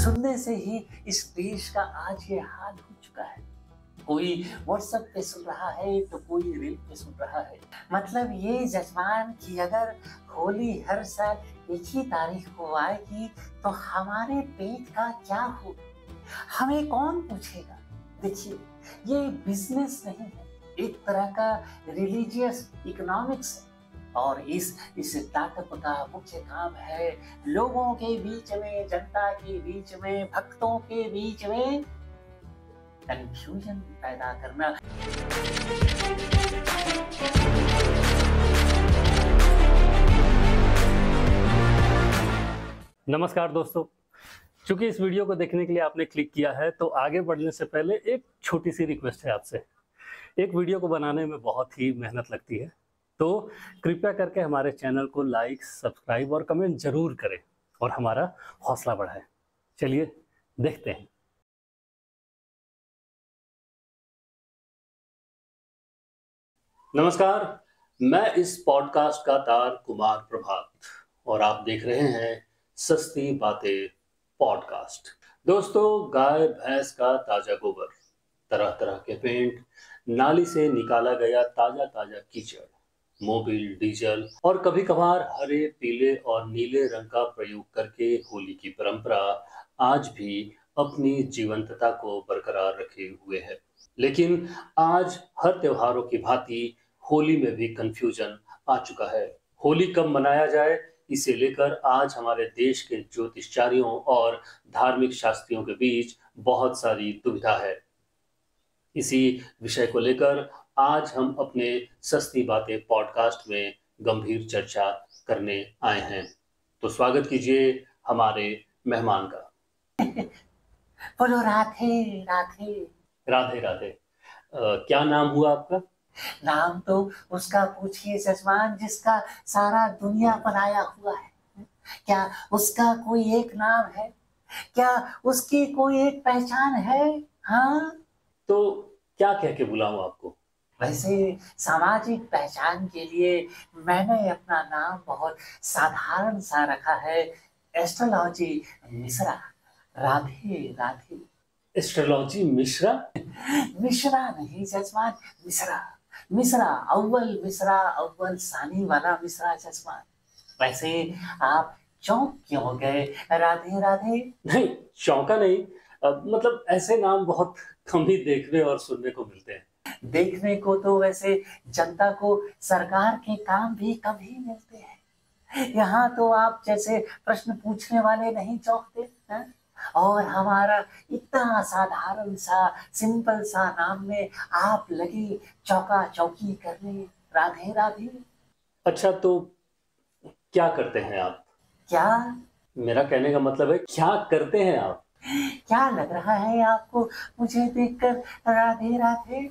सुनने से ही इस देश का आज ये हाल हो चुका है। कोई व्हाट्सएप पे सुन रहा है तो कोई रील पे सुन रहा है। मतलब ये जजमान कि अगर होली हर साल एक ही तारीख को आएगी तो हमारे पेट का क्या हो, हमें कौन पूछेगा। देखिए, ये बिजनेस नहीं है, एक तरह का रिलीजियस इकोनॉमिक्स है। और इस स्टार्टअप का मुख्य काम है लोगों के बीच में, जनता के बीच में, भक्तों के बीच में कंफ्यूजन पैदा करना। नमस्कार दोस्तों, चूंकि इस वीडियो को देखने के लिए आपने क्लिक किया है तो आगे बढ़ने से पहले एक छोटी सी रिक्वेस्ट है आपसे। एक वीडियो को बनाने में बहुत ही मेहनत लगती है, तो कृपया करके हमारे चैनल को लाइक, सब्सक्राइब और कमेंट जरूर करें और हमारा हौसला बढ़ाएं। चलिए देखते हैं। नमस्कार, मैं इस पॉडकास्ट का तार कुमार प्रभात और आप देख रहे हैं सस्ती बातें पॉडकास्ट। दोस्तों, गाय भैंस का ताजा गोबर, तरह तरह के पेंट, नाली से निकाला गया ताजा ताजा कीचड़, मोबिल, डीजल और कभी कभार हरे, पीले और नीले रंग का प्रयोग करके होली की परंपरा आज भी अपनी जीवंतता को बरकरार रखे हुए है। लेकिन आज हर त्योहारों की भांति होली में भी कंफ्यूजन आ चुका है। होली कब मनाया जाए, इसे लेकर आज हमारे देश के ज्योतिषचार्यों और धार्मिक शास्त्रियों के बीच बहुत सारी दुविधा है। इसी विषय को लेकर आज हम अपने सस्ती बातें पॉडकास्ट में गंभीर चर्चा करने आए हैं। तो स्वागत कीजिए हमारे मेहमान का। बोलो राधे राधे। राधे राधे। क्या नाम हुआ आपका? नाम तो उसका पूछिए जजमान जिसका सारा दुनिया बनाया हुआ है। क्या उसका कोई एक नाम है? क्या उसकी कोई एक पहचान है? हाँ, तो क्या कह के बुलाऊं आपको? वैसे सामाजिक पहचान के लिए मैंने अपना नाम बहुत साधारण सा रखा है, एस्ट्रोलॉजी मिश्रा। राधे राधे। एस्ट्रोलॉजी मिश्रा? मिश्रा नहीं जजमान, मिश्रा। मिश्रा अव्वल सानी वाला मिश्रा जजमान। वैसे आप चौंक क्यों गए? राधे राधे। नहीं, चौंका नहीं। मतलब ऐसे नाम बहुत कम ही देखने और सुनने को मिलते हैं। देखने को तो वैसे जनता को सरकार के काम भी कम ही मिलते हैं। यहाँ तो आप जैसे प्रश्न पूछने वाले नहीं चौंकते हैं? और हमारा इतना साधारण सा सिंपल सा नाम में आप लगे चौका चौकी करने। राधे राधे। अच्छा, तो क्या करते हैं आप? क्या? मेरा कहने का मतलब है क्या करते हैं आप? क्या लग रहा है आपको मुझे देखकर? राधे राधे।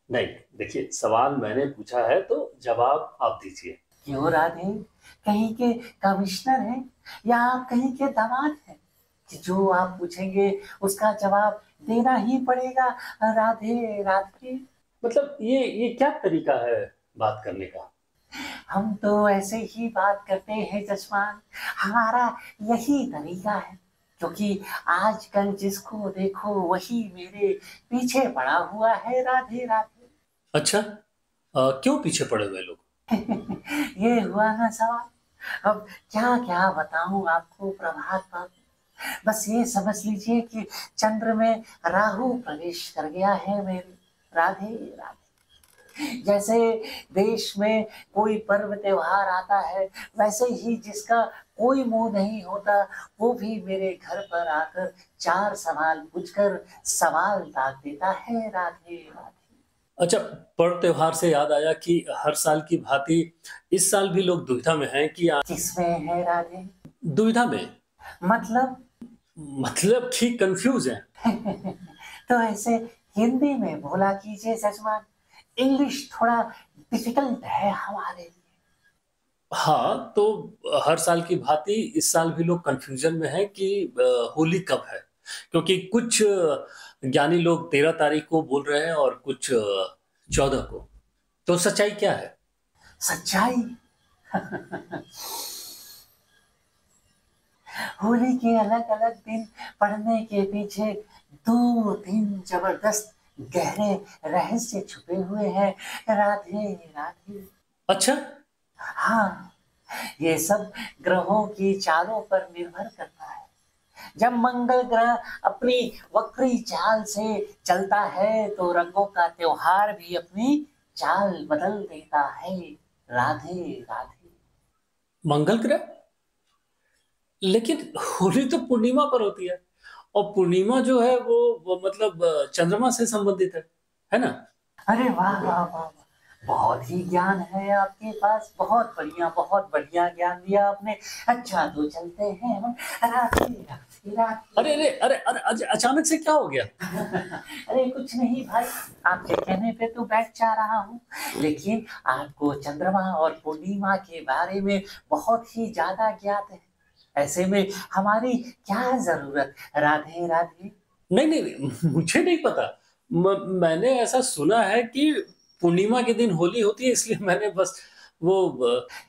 नहीं, देखिए, सवाल मैंने पूछा है तो जवाब आप दीजिए। क्यों राधे? कहीं के कमिश्नर हैं या आप कहीं के दामाद हैं कि जो आप पूछेंगे उसका जवाब देना ही पड़ेगा? राधे राधे। मतलब ये क्या तरीका है बात करने का? हम तो ऐसे ही बात करते हैं जजमान, हमारा यही तरीका है, क्योंकि आजकल जिसको देखो वही मेरे पीछे पड़ा हुआ है। राधे राधे। अच्छा, क्यों पीछे पड़े हुए लोग? ये हुआ ना सवाल। अब क्या क्या बताऊं आपको प्रभात बाबू। बस ये समझ लीजिए कि चंद्र में राहु प्रवेश कर गया है मेरे। राधे राधे। जैसे देश में कोई पर्व त्योहार आता है, वैसे ही जिसका कोई मुंह नहीं होता वो भी मेरे घर पर आकर चार सवाल पूछकर सवाल दाग देता है। राधे राधे। अच्छा, पर्व त्योहार से याद आया कि हर साल की भांति इस साल भी लोग दुविधा में हैं कि किसमें है राधे? दुविधा में मतलब ठीक कंफ्यूज हैं। तो ऐसे हिंदी में बोला कीजिए जजमान, इंग्लिश थोड़ा डिफिकल्ट है हमारे लिए। हाँ, तो हर साल की भांति इस साल भी लोग कंफ्यूजन में हैं कि होली कब है, क्योंकि कुछ ज्ञानी लोग 13 तारीख को बोल रहे हैं और कुछ 14 को। तो सच्चाई क्या है? सच्चाई होली के अलग अलग दिन पढ़ने के पीछे दो तीन जबरदस्त गहरे रहस्य छुपे हुए हैं। राधे राधे। अच्छा। हाँ, ये सब ग्रहों की चालों पर निर्भर करता है। जब मंगल ग्रह अपनी वक्री चाल से चलता है तो रंगों का त्योहार भी अपनी चाल बदल देता है। राधे राधे। मंगल ग्रह? लेकिन होली तो पूर्णिमा पर होती है, और पूर्णिमा जो है वो मतलब चंद्रमा से संबंधित है ना? अरे वाह वाह वाह वाह! बहुत ही ज्ञान है आपके पास। बहुत बढ़िया ज्ञान दिया आपने। अच्छा तो चलते हैं हम। राधे राधे राधे। अरे अरे अरे अरे अचानक से क्या हो गया? अरे कुछ नहीं भाई, आपके कहने पे तो बैठ जा रहा हूँ, लेकिन आपको चंद्रमा और पूर्णिमा के बारे में बहुत ही ज्यादा ज्ञात है। ऐसे में हमारी क्या जरूरत। राधे राधे। नहीं नहीं, मुझे नहीं पता। मैंने ऐसा सुना है कि पूर्णिमा के दिन होली होती है, इसलिए मैंने बस वो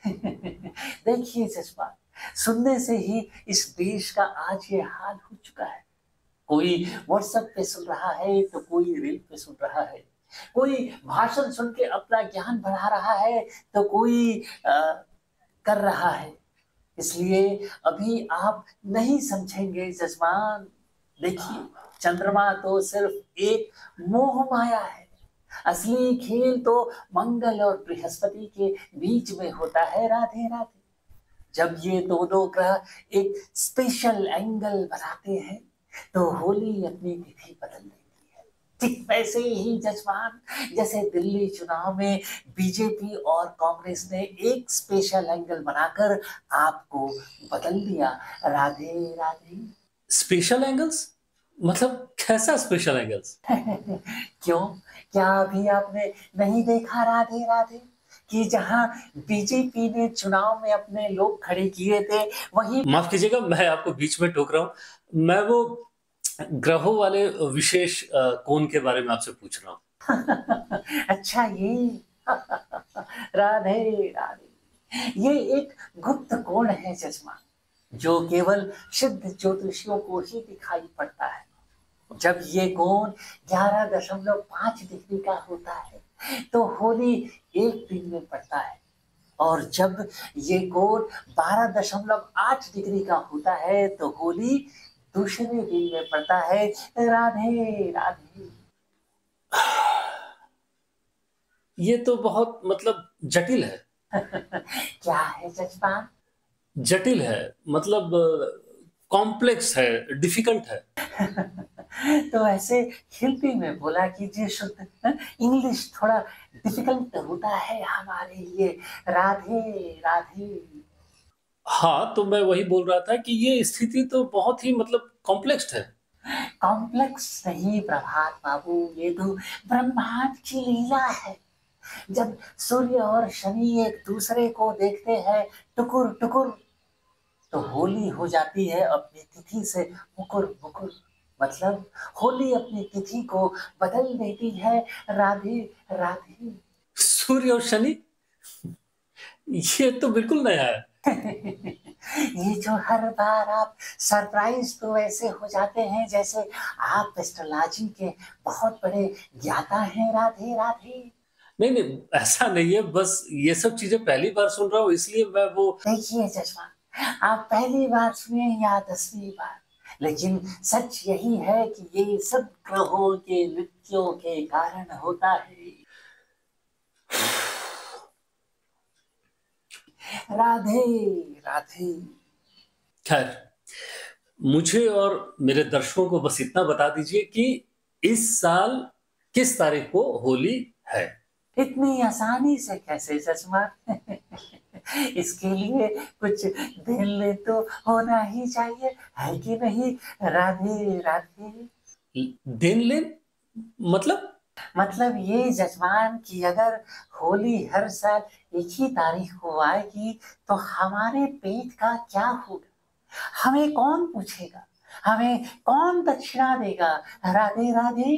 देखिए जज्बा, सुनने से ही इस देश का आज ये हाल हो चुका है। कोई व्हाट्सएप पे सुन रहा है तो कोई रील पे सुन रहा है, कोई भाषण सुन के अपना ज्ञान बढ़ा रहा है तो कोई कर रहा है। इसलिए अभी आप नहीं समझेंगे जजमान। देखिए, चंद्रमा तो सिर्फ एक मोह माया है। असली खेल तो मंगल और बृहस्पति के बीच में होता है। राधे राधे। जब ये दोनों ग्रह एक स्पेशल एंगल बनाते हैं तो होली अपनी तिथि बदल देती है। ठीक वैसे ही जजमान, जैसे दिल्ली चुनाव में बीजेपी और कांग्रेस ने एक स्पेशल एंगल बनाकर आपको बदल दिया। राधे राधे। Special angles? मतलब कैसा स्पेशल एंगल्स? क्यों, क्या अभी आपने नहीं देखा राधे राधे कि जहां बीजेपी ने चुनाव में अपने लोग खड़े किए थे वहीं माफ कीजिएगा, मैं आपको बीच में टोक रहा हूँ। मैं वो ग्रहों वाले विशेष कोण के बारे में आपसे पूछ रहा हूँ। अच्छा ये राधे राधे। ये एक गुप्त कोण है चश्मा, जो केवल सिद्ध ज्योतिषियों को ही दिखाई पड़ता है। जब ये कोण 11.5 डिग्री का होता है तो होली एक दिन में पड़ता है, और जब ये कोण 12.8 डिग्री का होता है तो होली दूसरे दिन में पड़ता है। राधे राधे। ये तो बहुत मतलब जटिल है। क्या है जजमान? जटिल है मतलब कॉम्प्लेक्स है, डिफिकल्ट है। तो ऐसे हिंदी में बोला कीजिए शुद्ध। इंग्लिश थोड़ा डिफिकल्ट होता है हमारे लिए। राधे राधे। हाँ, तो मैं वही बोल रहा था कि ये स्थिति तो बहुत ही मतलब कॉम्प्लेक्स है। कॉम्प्लेक्स नहीं प्रभात बाबू, ये तो ब्रह्मांड की लीला है। जब सूर्य और शनि एक दूसरे को देखते हैं टुकुर टुकुर, तो होली हो जाती है अपनी तिथि से मुकुर मुकुर। मतलब होली अपनी तिथि को बदल देती है। राधे राधे। सूर्य और शनि? ये तो बिल्कुल नया है। ये जो हर बार आप सरप्राइज तो ऐसे हो जाते हैं जैसे आप एस्ट्रोलॉजी के बहुत बड़े ज्ञाता हैं। राधे राधे। नहीं नहीं, ऐसा नहीं है, बस ये सब चीजें पहली बार सुन रहा हूँ, इसलिए मैं वो देखिए जजमान, आप पहली बार सुने या 10वीं बार, लेकिन सच यही है कि ये सब ग्रहों के नृत्यों के कारण होता है। राधे राधे। खैर, मुझे और मेरे दर्शकों को बस इतना बता दीजिए कि इस साल किस तारीख को होली है। इतनी आसानी से कैसे जजमान? इसके लिए कुछ दिन ले तो होना ही चाहिए, है कि नहीं? राधे राधे। दिन लेन मतलब ये जजमान कि अगर होली हर साल एक ही तारीख को आएगी तो हमारे पेट का क्या होगा? हमें कौन पूछेगा? हमें कौन दक्षिणा देगा? राधे राधे।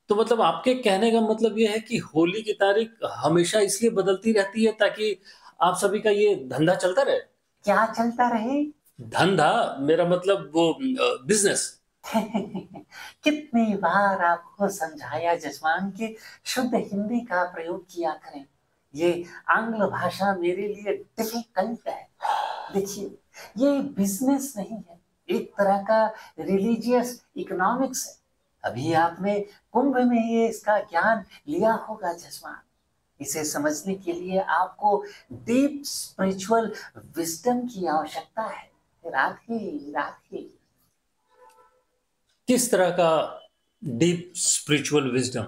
तो मतलब आपके कहने का मतलब ये है कि होली की तारीख हमेशा इसलिए बदलती रहती है ताकि आप सभी का ये धंधा चलता रहे। क्या चलता रहे? धंधा मेरा मतलब वो बिजनेस। कितनी बार आपको समझाया जजमान कि शुद्ध हिंदी का प्रयोग किया करें। ये आंग्ल भाषा मेरे लिए डिफिकल्ट है। देखिए, ये बिजनेस नहीं है, एक तरह का रिलीजियस इकोनॉमिक्स है। अभी आपने कुंभ में ये इसका ज्ञान लिया होगा जजमान। इसे समझने के लिए आपको डीप स्पिरिचुअल विजडम की आवश्यकता है। राधे राधे। किस तरह का डीप स्पिरिचुअल विजडम?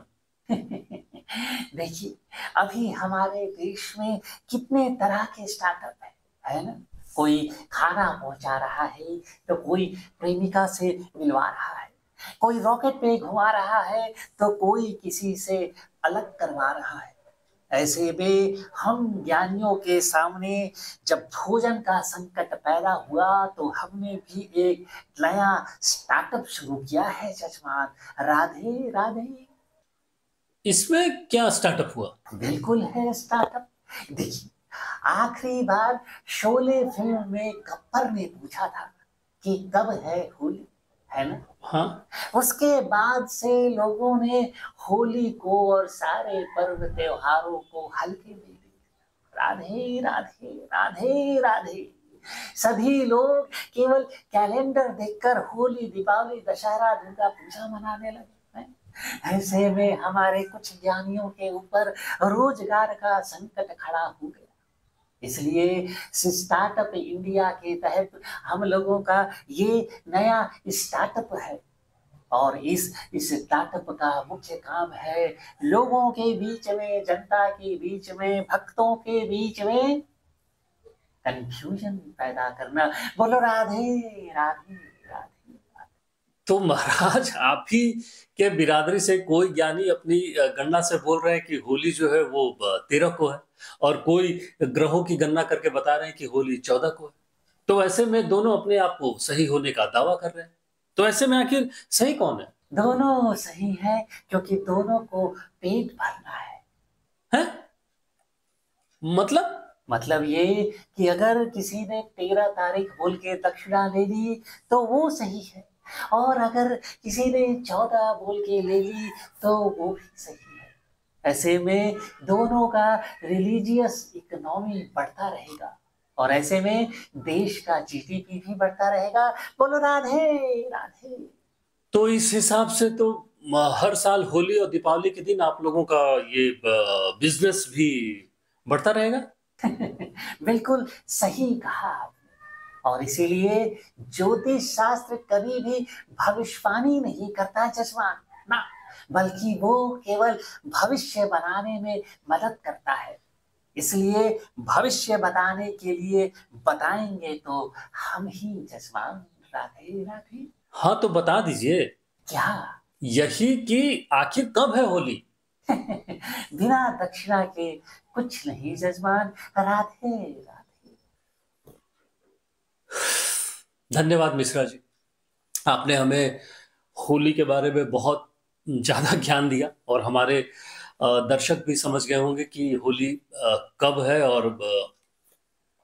देखिए, अभी हमारे देश में कितने तरह के स्टार्टअप है ना। कोई खाना पहुंचा रहा है, तो कोई प्रेमिका से मिलवा रहा है, कोई रॉकेट पे घुमा रहा है, तो कोई किसी से अलग करवा रहा है। ऐसे में हम ज्ञानियों के सामने जब भोजन का संकट पैदा हुआ, तो हमने भी एक नया स्टार्टअप शुरू किया है जजमान। राधे राधे। इसमें क्या स्टार्टअप हुआ? बिल्कुल है स्टार्टअप। देखिए, आखिरी बार शोले फिल्म में गब्बर ने पूछा था कि कब है होली, है ना। हाँ, उसके बाद से लोगों ने होली को और सारे पर्व त्योहारों को हल्के में लिया। राधे राधे राधे राधे। सभी लोग केवल कैलेंडर देखकर होली, दीपावली, दशहरा, दुर्गा पूजा मनाने लगे हैं। ऐसे में हमारे कुछ ज्ञानियों के ऊपर रोजगार का संकट खड़ा हो गया। इसलिए स्टार्टअप इंडिया के तहत हम लोगों का ये नया स्टार्टअप है। और इस स्टार्टअप का मुख्य काम है लोगों के बीच में, जनता के बीच में, भक्तों के बीच में कंफ्यूजन पैदा करना। बोलो राधे राधे राधे। तो महाराज आप ही के बिरादरी से कोई ज्ञानी अपनी गणना से बोल रहे हैं कि होली जो है वो 13 को है, और कोई ग्रहों की गणना करके बता रहे हैं कि होली 14 को है। तो ऐसे में दोनों अपने आप को सही होने का दावा कर रहे हैं। तो ऐसे में आखिर सही कौन है? दोनों सही है, क्योंकि दोनों को पेट भरना है। हैं? मतलब ये कि अगर किसी ने 13 तारीख बोल के दक्षिणा ले ली तो वो सही है, और अगर किसी ने 14 बोल के ले ली तो वो भी सही है। ऐसे में दोनों का रिलीजियस इकोनॉमी बढ़ता रहेगा, और ऐसे में देश का जीडीपी भी बढ़ता रहेगा। बोलो राधे राधे। तो इस हिसाब से तो हर साल होली और दीपावली के दिन आप लोगों का ये बिजनेस भी बढ़ता रहेगा। बिल्कुल सही कहा आपने। और इसीलिए ज्योतिष शास्त्र कभी भी भविष्यवाणी नहीं करता जजमान ना, बल्कि वो केवल भविष्य बनाने में मदद करता है। इसलिए भविष्य बताने के लिए बताएंगे तो हम ही जजमान। राधे राधे। हाँ, तो बता दीजिए क्या? यही कि आखिर कब है होली? बिना दक्षिणा के कुछ नहीं जजमान। राधे राधे। धन्यवाद मिश्रा जी, आपने हमें होली के बारे में बहुत ज़्यादा ज्ञान दिया, और हमारे दर्शक भी समझ गए होंगे कि होली कब है और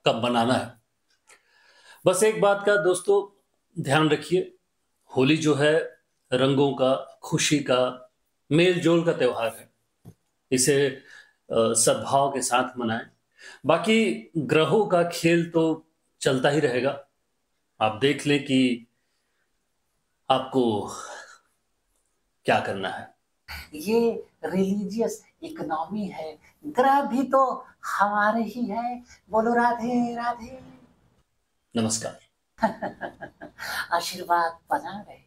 कब बनाना है। बस एक बात का दोस्तों ध्यान रखिए, होली जो है रंगों का, खुशी का, मेल जोल का त्योहार है। इसे सद्भाव के साथ मनाएं। बाकी ग्रहों का खेल तो चलता ही रहेगा। आप देख लें कि आपको क्या करना है। ये रिलीजियस इकोनॉमी है, ग्रह भी तो हमारे ही है। बोलो राधे राधे। नमस्कार। आशीर्वाद बना रहे।